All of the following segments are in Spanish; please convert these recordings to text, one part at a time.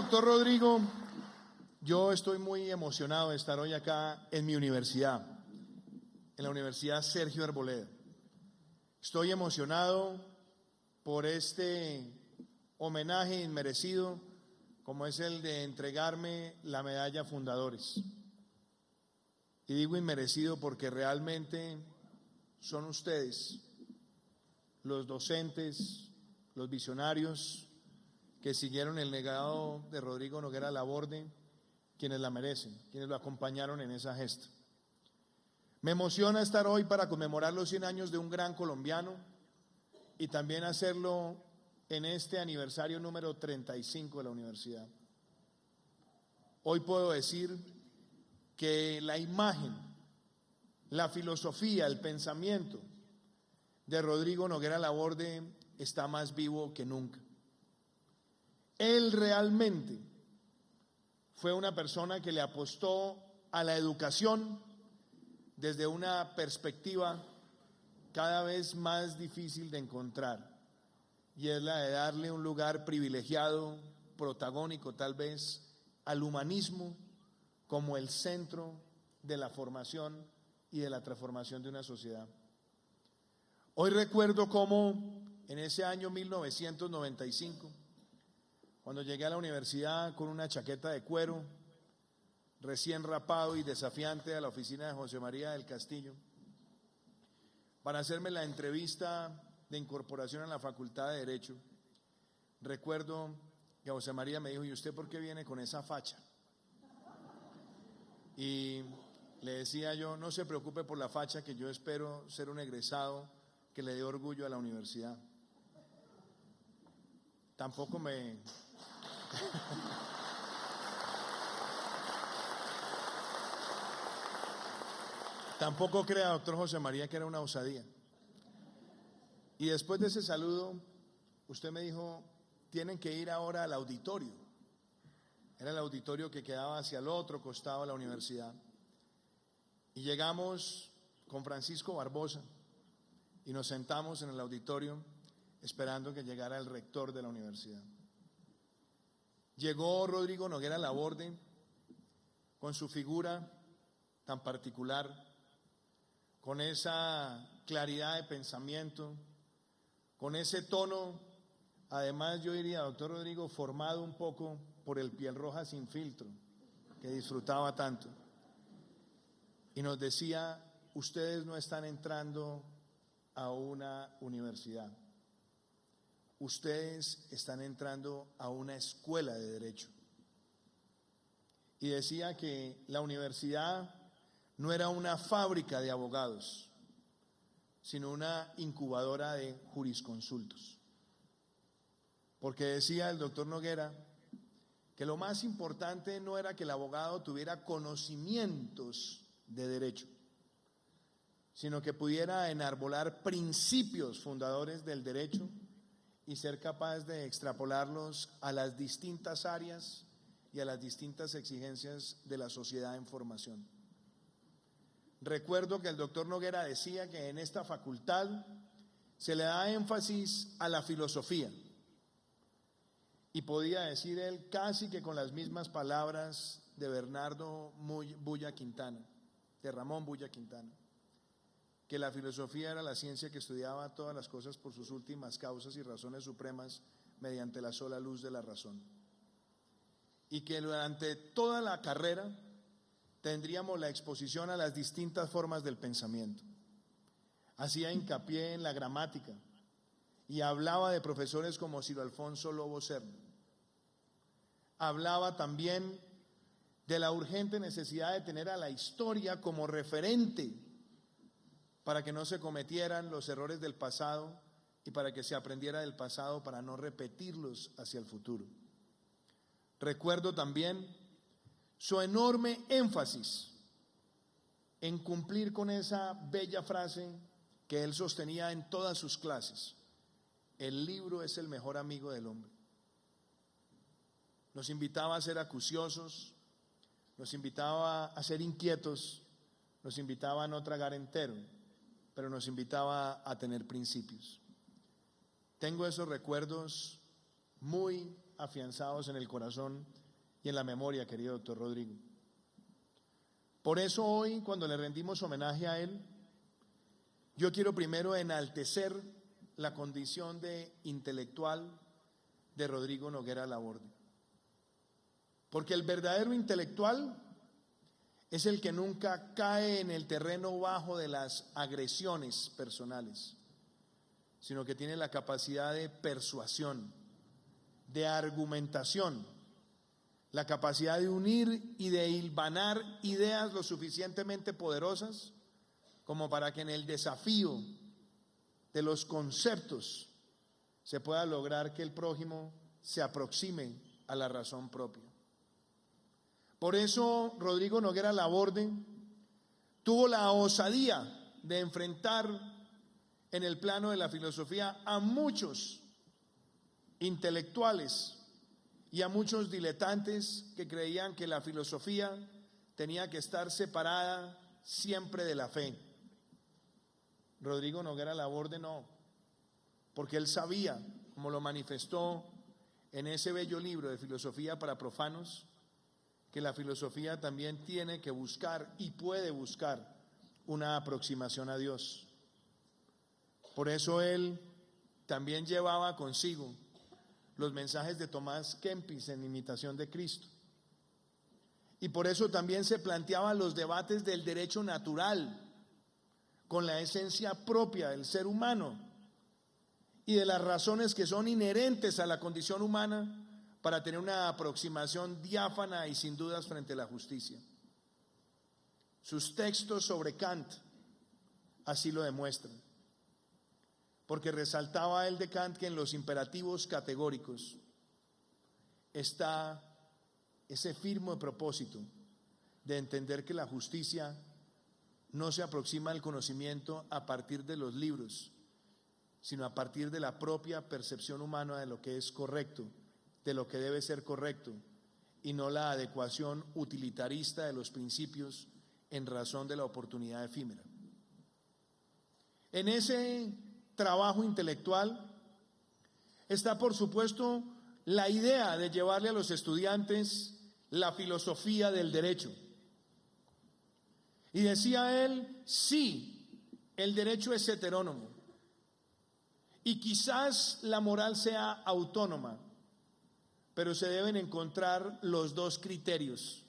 doctor Rodrigo, yo estoy muy emocionado de estar hoy acá en mi universidad, en la Universidad Sergio Arboleda. Estoy emocionado por este homenaje inmerecido, como es el de entregarme la medalla Fundadores. Y digo inmerecido porque realmente son ustedes, los docentes, los visionarios que siguieron el legado de Rodrigo Noguera Laborde, quienes la merecen, quienes lo acompañaron en esa gesta. Me emociona estar hoy para conmemorar los 100 años de un gran colombiano y también hacerlo en este aniversario número 35 de la universidad. Hoy puedo decir que la imagen, la filosofía, el pensamiento de Rodrigo Noguera Laborde está más vivo que nunca. Él realmente fue una persona que le apostó a la educación desde una perspectiva cada vez más difícil de encontrar, y es la de darle un lugar privilegiado, protagónico tal vez, al humanismo como el centro de la formación y de la transformación de una sociedad. Hoy recuerdo cómo en ese año 1995, cuando llegué a la universidad con una chaqueta de cuero, recién rapado y desafiante a la oficina de José María del Castillo, para hacerme la entrevista de incorporación a la Facultad de Derecho, recuerdo que José María me dijo: ¿y usted por qué viene con esa facha? Y le decía yo: no se preocupe por la facha, que yo espero ser un egresado que le dé orgullo a la universidad. Tampoco me... Tampoco crea, doctor José María, que era una osadía. Y después de ese saludo, usted me dijo: tienen que ir ahora al auditorio. Era el auditorio que quedaba hacia el otro costado de la universidad. Y llegamos con Francisco Barbosa y nos sentamos en el auditorio esperando que llegara el rector de la universidad. Llegó Rodrigo Noguera Laborde con su figura tan particular, con esa claridad de pensamiento, con ese tono, además yo diría, doctor Rodrigo, formado un poco por el piel roja sin filtro, que disfrutaba tanto. Y nos decía: ustedes no están entrando a una universidad, ustedes están entrando a una escuela de derecho. Y decía que la universidad no era una fábrica de abogados, sino una incubadora de jurisconsultos. Porque decía el doctor Noguera que lo más importante no era que el abogado tuviera conocimientos de derecho, sino que pudiera enarbolar principios fundadores del derecho y ser capaz de extrapolarlos a las distintas áreas y a las distintas exigencias de la sociedad en formación. Recuerdo que el doctor Noguera decía que en esta facultad se le da énfasis a la filosofía, y podía decir él casi que con las mismas palabras de Bernardo Bulla Quintana, de Ramón Bulla Quintana, que la filosofía era la ciencia que estudiaba todas las cosas por sus últimas causas y razones supremas mediante la sola luz de la razón, y que durante toda la carrera tendríamos la exposición a las distintas formas del pensamiento. Hacía hincapié en la gramática y hablaba de profesores como Ciro Alfonso Lobo Serna. Hablaba también de la urgente necesidad de tener a la historia como referente para que no se cometieran los errores del pasado y para que se aprendiera del pasado para no repetirlos hacia el futuro. Recuerdo también su enorme énfasis en cumplir con esa bella frase que él sostenía en todas sus clases: el libro es el mejor amigo del hombre. Nos invitaba a ser acuciosos, nos invitaba a ser inquietos, nos invitaba a no tragar entero, pero nos invitaba a tener principios. Tengo esos recuerdos muy afianzados en el corazón y en la memoria, querido doctor Rodrigo. Por eso hoy, cuando le rendimos homenaje a él, yo quiero primero enaltecer la condición de intelectual de Rodrigo Noguera Laborde. Porque el verdadero intelectual es el que nunca cae en el terreno bajo de las agresiones personales, sino que tiene la capacidad de persuasión, de argumentación, la capacidad de unir y de hilvanar ideas lo suficientemente poderosas como para que en el desafío de los conceptos se pueda lograr que el prójimo se aproxime a la razón propia. Por eso Rodrigo Noguera Laborde tuvo la osadía de enfrentar en el plano de la filosofía a muchos intelectuales y a muchos diletantes que creían que la filosofía tenía que estar separada siempre de la fe. Rodrigo Noguera Laborde no, porque él sabía, como lo manifestó en ese bello libro de Filosofía para Profanos, que la filosofía también tiene que buscar y puede buscar una aproximación a Dios. Por eso él también llevaba consigo los mensajes de Tomás Kempis en imitación de Cristo. Y por eso también se planteaban los debates del derecho natural con la esencia propia del ser humano y de las razones que son inherentes a la condición humana para tener una aproximación diáfana y sin dudas frente a la justicia. Sus textos sobre Kant así lo demuestran, porque resaltaba él de Kant que en los imperativos categóricos está ese firme propósito de entender que la justicia no se aproxima al conocimiento a partir de los libros, sino a partir de la propia percepción humana de lo que es correcto, de lo que debe ser correcto, y no la adecuación utilitarista de los principios en razón de la oportunidad efímera. En ese trabajo intelectual está, por supuesto, la idea de llevarle a los estudiantes la filosofía del derecho. Y decía él, sí, el derecho es heterónomo y quizás la moral sea autónoma, pero se deben encontrar los dos criterios.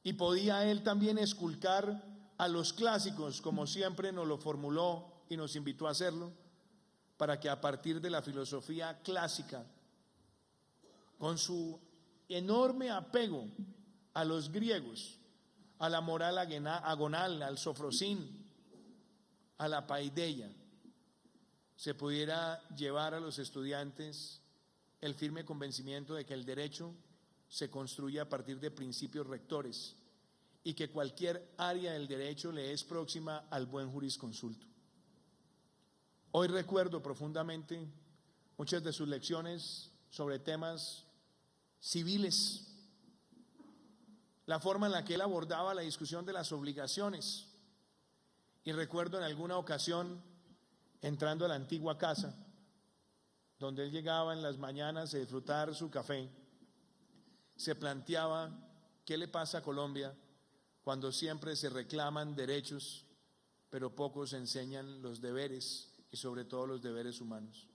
Y podía él también esculcar a los clásicos, como siempre nos lo formuló y nos invitó a hacerlo, para que a partir de la filosofía clásica, con su enorme apego a los griegos, a la moral agonal, al sofrosín, a la paideia, se pudiera llevar a los estudiantes el firme convencimiento de que el derecho se construye a partir de principios rectores y que cualquier área del derecho le es próxima al buen jurisconsulto. Hoy recuerdo profundamente muchas de sus lecciones sobre temas civiles, la forma en la que él abordaba la discusión de las obligaciones, y recuerdo en alguna ocasión entrando a la antigua casa donde él llegaba en las mañanas a disfrutar su café, se planteaba qué le pasa a Colombia cuando siempre se reclaman derechos, pero pocos enseñan los deberes y sobre todo los deberes humanos.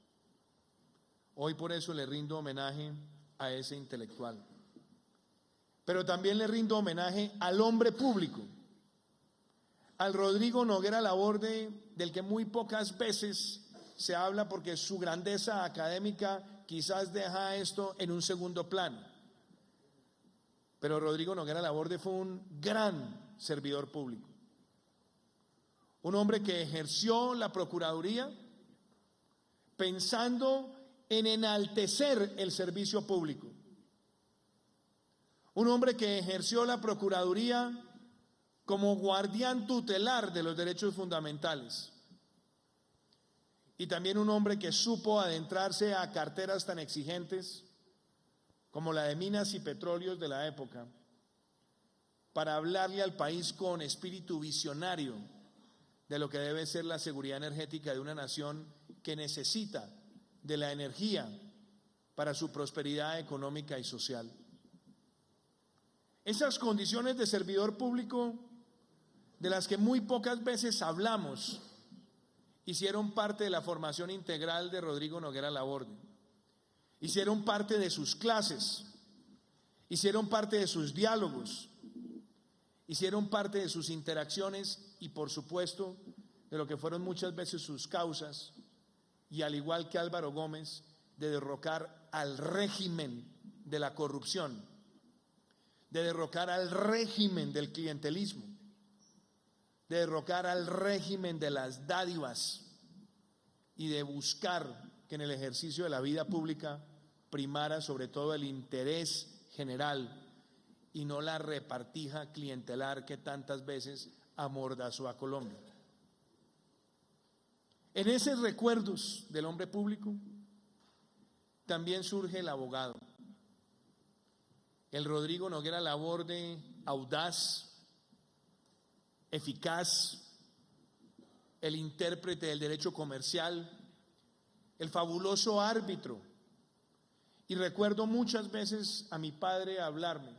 Hoy por eso le rindo homenaje a ese intelectual, pero también le rindo homenaje al hombre público, al Rodrigo Noguera Laborde, del que muy pocas veces se habla porque su grandeza académica quizás deja esto en un segundo plano. Pero Rodrigo Noguera Laborde fue un gran servidor público, un hombre que ejerció la procuraduría pensando en enaltecer el servicio público, un hombre que ejerció la procuraduría como guardián tutelar de los derechos fundamentales, y también un hombre que supo adentrarse a carteras tan exigentes como la de minas y petróleos de la época, para hablarle al país con espíritu visionario de lo que debe ser la seguridad energética de una nación que necesita de la energía para su prosperidad económica y social. Esas condiciones de servidor público, de las que muy pocas veces hablamos, hicieron parte de la formación integral de Rodrigo Noguera Laborde. Hicieron parte de sus clases, hicieron parte de sus diálogos, hicieron parte de sus interacciones y, por supuesto, de lo que fueron muchas veces sus causas, y al igual que Álvaro Gómez, de derrocar al régimen de la corrupción, de derrocar al régimen del clientelismo, de derrocar al régimen de las dádivas y de buscar que en el ejercicio de la vida pública primara sobre todo el interés general y no la repartija clientelar que tantas veces amordazó a Colombia. En esos recuerdos del hombre público también surge el abogado, el Rodrigo Noguera Laborde audaz, eficaz, el intérprete del derecho comercial, el fabuloso árbitro. Y recuerdo muchas veces a mi padre hablarme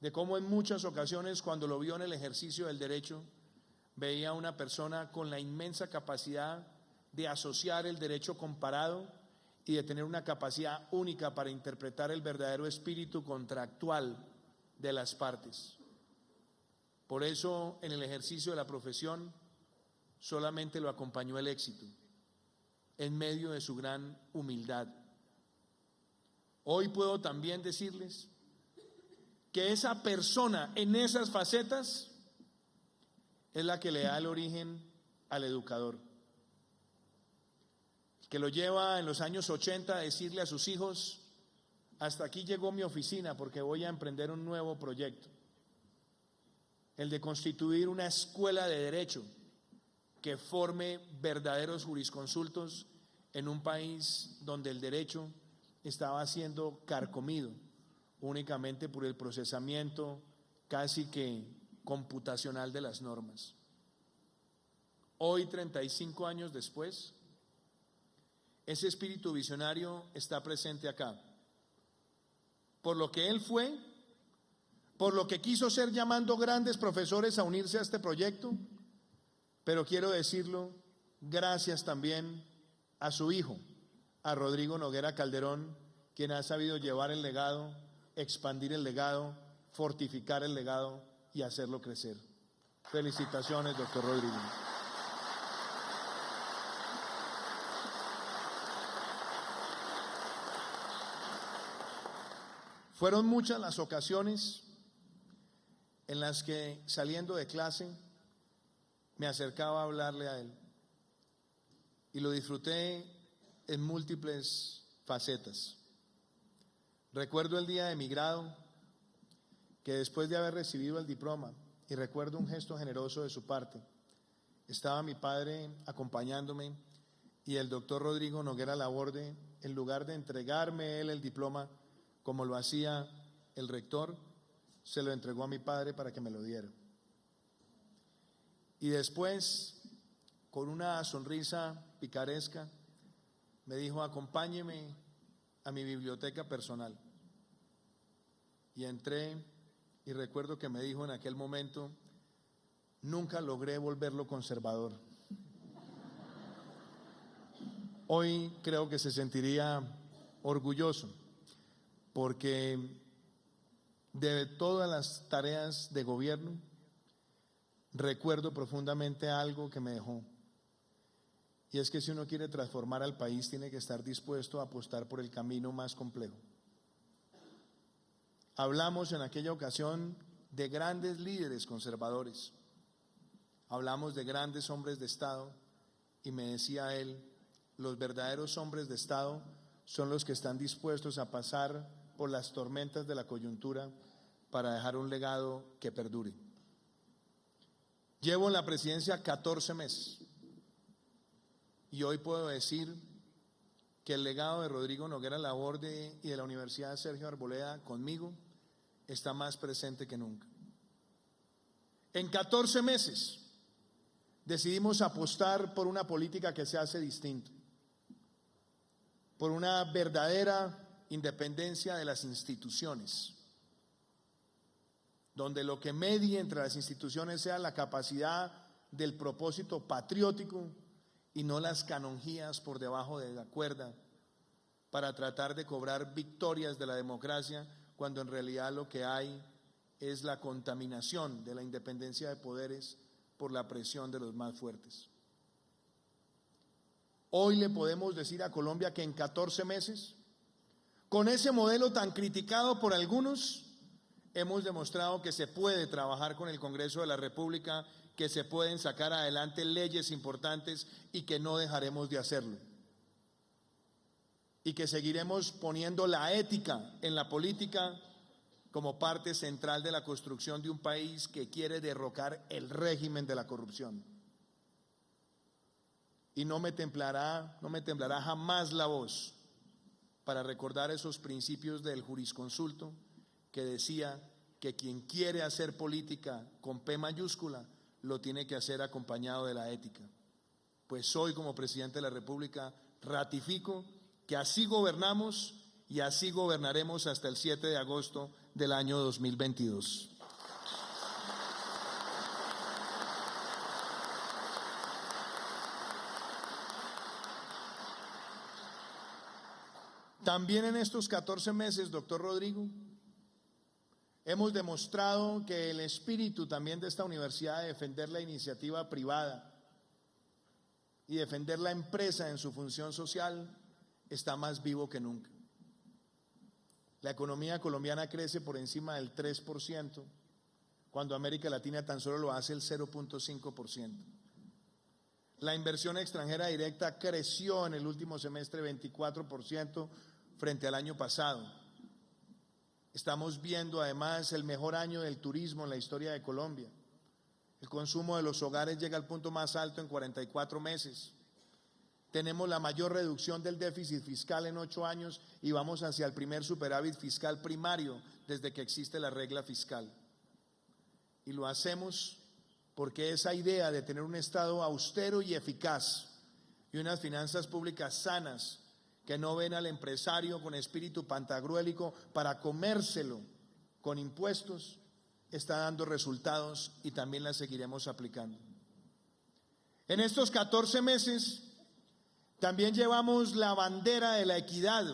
de cómo en muchas ocasiones, cuando lo vio en el ejercicio del derecho, veía a una persona con la inmensa capacidad de asociar el derecho comparado y de tener una capacidad única para interpretar el verdadero espíritu contractual de las partes. Por eso, en el ejercicio de la profesión, solamente lo acompañó el éxito, en medio de su gran humildad. Hoy puedo también decirles que esa persona en esas facetas es la que le da el origen al educador, que lo lleva en los años 80 a decirle a sus hijos: hasta aquí llegó mi oficina porque voy a emprender un nuevo proyecto, el de constituir una escuela de derecho que forme verdaderos jurisconsultos en un país donde el derecho estaba siendo carcomido únicamente por el procesamiento casi que computacional de las normas. Hoy, 35 años después, ese espíritu visionario está presente acá. Por lo que él fue, por lo que quiso ser, llamando grandes profesores a unirse a este proyecto, pero quiero decirlo, gracias también a su hijo, a Rodrigo Noguera Calderón, quien ha sabido llevar el legado, expandir el legado, fortificar el legado y hacerlo crecer. Felicitaciones, doctor Rodrigo. Fueron muchas las ocasiones en las que, saliendo de clase, me acercaba a hablarle a él, y lo disfruté en múltiples facetas. Recuerdo el día de mi grado, que después de haber recibido el diploma, y recuerdo un gesto generoso de su parte, estaba mi padre acompañándome y el doctor Rodrigo Noguera Laborde, en lugar de entregarme él el diploma como lo hacía el rector, se lo entregó a mi padre para que me lo diera. Y después, con una sonrisa picaresca, me dijo: acompáñeme a mi biblioteca personal. Y entré, y recuerdo que me dijo en aquel momento: nunca logré volverlo conservador. Hoy creo que se sentiría orgulloso, porque de todas las tareas de gobierno, recuerdo profundamente algo que me dejó, y es que si uno quiere transformar al país, tiene que estar dispuesto a apostar por el camino más complejo. Hablamos en aquella ocasión de grandes líderes conservadores, hablamos de grandes hombres de Estado, y me decía él: los verdaderos hombres de Estado son los que están dispuestos a pasar por las tormentas de la coyuntura para dejar un legado que perdure. Llevo en la presidencia 14 meses y hoy puedo decir que el legado de Rodrigo Noguera Laborde y de la Universidad Sergio Arboleda conmigo está más presente que nunca. En 14 meses decidimos apostar por una política que se hace distinta, por una verdadera independencia de las instituciones, donde lo que medie entre las instituciones sea la capacidad del propósito patriótico y no las canonjías por debajo de la cuerda para tratar de cobrar victorias de la democracia, cuando en realidad lo que hay es la contaminación de la independencia de poderes por la presión de los más fuertes. Hoy le podemos decir a Colombia que en 14 meses, con ese modelo tan criticado por algunos, hemos demostrado que se puede trabajar con el Congreso de la República, que se pueden sacar adelante leyes importantes y que no dejaremos de hacerlo. Y que seguiremos poniendo la ética en la política como parte central de la construcción de un país que quiere derrocar el régimen de la corrupción. Y no me temblará jamás la voz para recordar esos principios del jurisconsulto que decía que quien quiere hacer política con P mayúscula lo tiene que hacer acompañado de la ética. Pues hoy, como presidente de la República, ratifico que así gobernamos y así gobernaremos hasta el 7 de agosto del año 2022. También en estos 14 meses, doctor Rodrigo, hemos demostrado que el espíritu también de esta universidad de defender la iniciativa privada y defender la empresa en su función social está más vivo que nunca. La economía colombiana crece por encima del 3%, cuando América Latina tan solo lo hace el 0.5%. La inversión extranjera directa creció en el último semestre 24% frente al año pasado. Estamos viendo además el mejor año del turismo en la historia de Colombia. El consumo de los hogares llega al punto más alto en 44 meses. Tenemos la mayor reducción del déficit fiscal en 8 años y vamos hacia el primer superávit fiscal primario desde que existe la regla fiscal. Y lo hacemos porque esa idea de tener un Estado austero y eficaz y unas finanzas públicas sanas que no ven al empresario con espíritu pantagruélico para comérselo con impuestos, está dando resultados y también la seguiremos aplicando. En estos 14 meses también llevamos la bandera de la equidad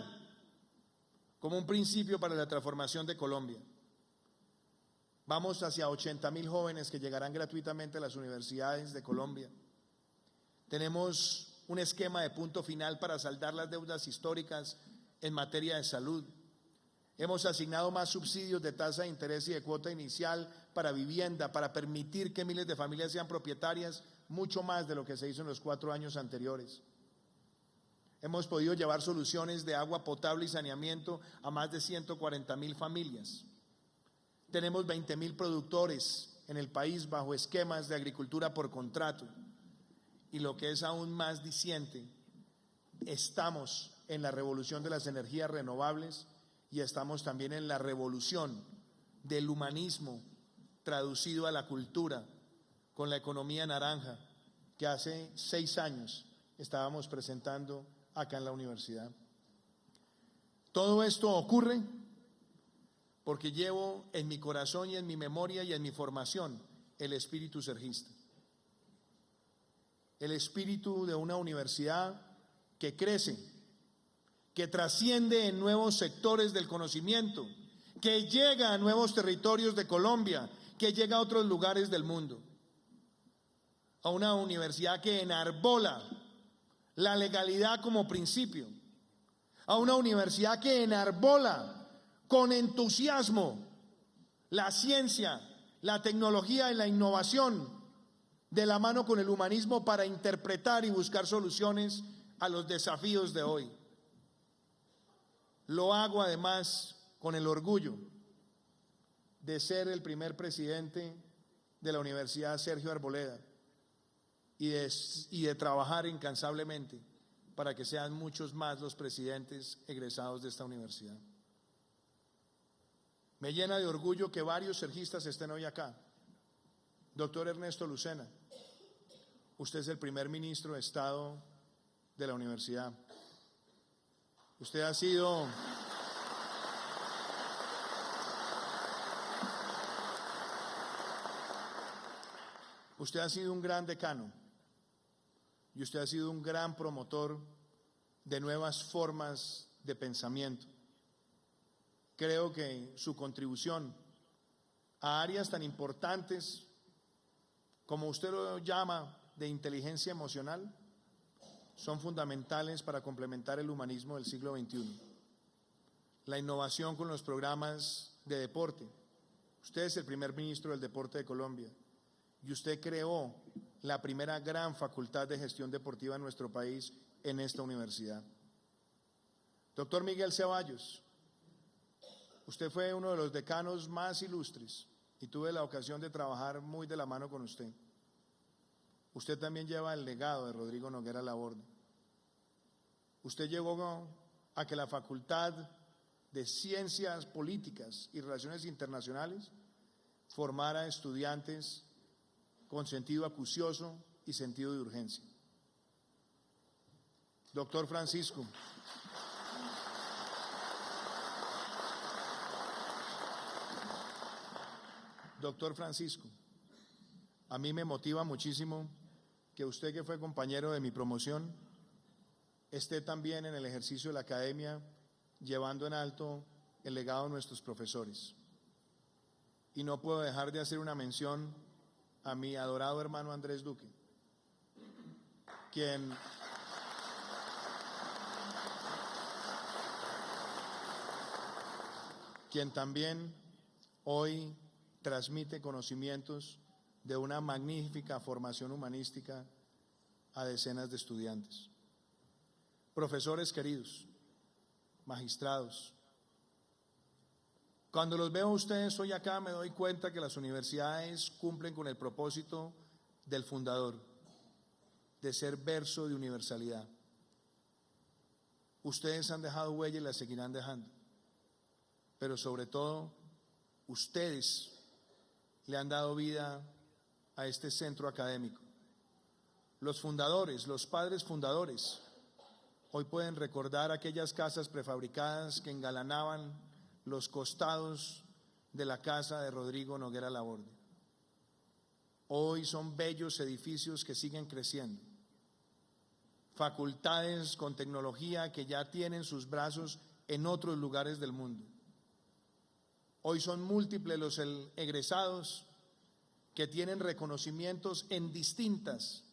como un principio para la transformación de Colombia. Vamos hacia 80.000 jóvenes que llegarán gratuitamente a las universidades de Colombia. Tenemos un esquema de punto final para saldar las deudas históricas en materia de salud. Hemos asignado más subsidios de tasa de interés y de cuota inicial para vivienda, para permitir que miles de familias sean propietarias, mucho más de lo que se hizo en los 4 años anteriores. Hemos podido llevar soluciones de agua potable y saneamiento a más de 140.000 familias. Tenemos 20.000 productores en el país bajo esquemas de agricultura por contrato. Y lo que es aún más diciente, estamos en la revolución de las energías renovables y estamos también en la revolución del humanismo traducido a la cultura con la economía naranja que hace 6 años estábamos presentando acá en la universidad. Todo esto ocurre porque llevo en mi corazón y en mi memoria y en mi formación el espíritu sergista. El espíritu de una universidad que crece, que trasciende en nuevos sectores del conocimiento, que llega a nuevos territorios de Colombia, que llega a otros lugares del mundo. A una universidad que enarbola la legalidad como principio. A una universidad que enarbola con entusiasmo la ciencia, la tecnología y la innovación de la mano con el humanismo para interpretar y buscar soluciones a los desafíos de hoy. Lo hago además con el orgullo de ser el primer presidente de la Universidad Sergio Arboleda y de trabajar incansablemente para que sean muchos más los presidentes egresados de esta universidad. Me llena de orgullo que varios sergistas estén hoy acá. Doctor Ernesto Lucena, usted es el primer ministro de Estado de la universidad. Usted ha sido Usted ha sido un gran decano y usted ha sido un gran promotor de nuevas formas de pensamiento. Creo que su contribución a áreas tan importantes como usted lo llama de inteligencia emocional son fundamentales para complementar el humanismo del siglo XXI. La innovación con los programas de deporte. Usted es el primer ministro del deporte de Colombia y usted creó la primera gran facultad de gestión deportiva en nuestro país en esta universidad. Doctor Miguel Ceballos, usted fue uno de los decanos más ilustres y tuve la ocasión de trabajar muy de la mano con usted. Usted también lleva el legado de Rodrigo Noguera Laborde. Usted llevó a que la Facultad de Ciencias Políticas y Relaciones Internacionales formara estudiantes con sentido acucioso y sentido de urgencia. Doctor Francisco, a mí me motiva muchísimo que usted, que fue compañero de mi promoción, esté también en el ejercicio de la academia, llevando en alto el legado de nuestros profesores. Y no puedo dejar de hacer una mención a mi adorado hermano Andrés Duque, quien también hoy transmite conocimientos de una magnífica formación humanística a decenas de estudiantes. Profesores queridos, magistrados, cuando los veo a ustedes hoy acá me doy cuenta que las universidades cumplen con el propósito del fundador, de ser verso de universalidad. Ustedes han dejado huella y la seguirán dejando, pero sobre todo ustedes le han dado vida a este centro académico. Los fundadores, los padres fundadores, hoy pueden recordar aquellas casas prefabricadas que engalanaban los costados de la casa de Rodrigo Noguera Laborde. Hoy son bellos edificios que siguen creciendo, facultades con tecnología que ya tienen sus brazos en otros lugares del mundo. Hoy son múltiples los egresados que tienen reconocimientos en distintas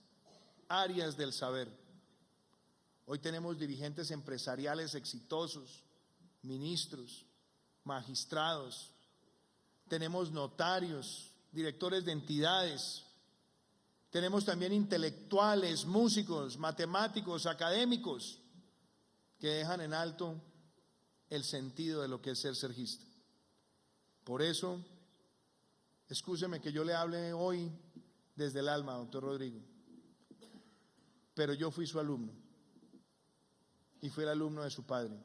áreas del saber. Hoy tenemos dirigentes empresariales exitosos, ministros, magistrados, tenemos notarios, directores de entidades, tenemos también intelectuales, músicos, matemáticos, académicos, que dejan en alto el sentido de lo que es ser sergista. Por eso, excúseme que yo le hable hoy desde el alma, doctor Rodrigo, pero yo fui su alumno y fui el alumno de su padre.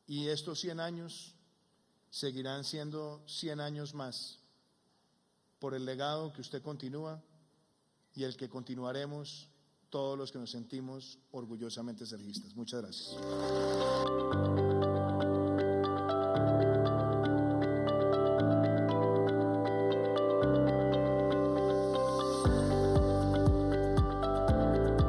Y estos 100 años seguirán siendo 100 años más por el legado que usted continúa y el que continuaremos todos los que nos sentimos orgullosamente sergistas. Muchas gracias.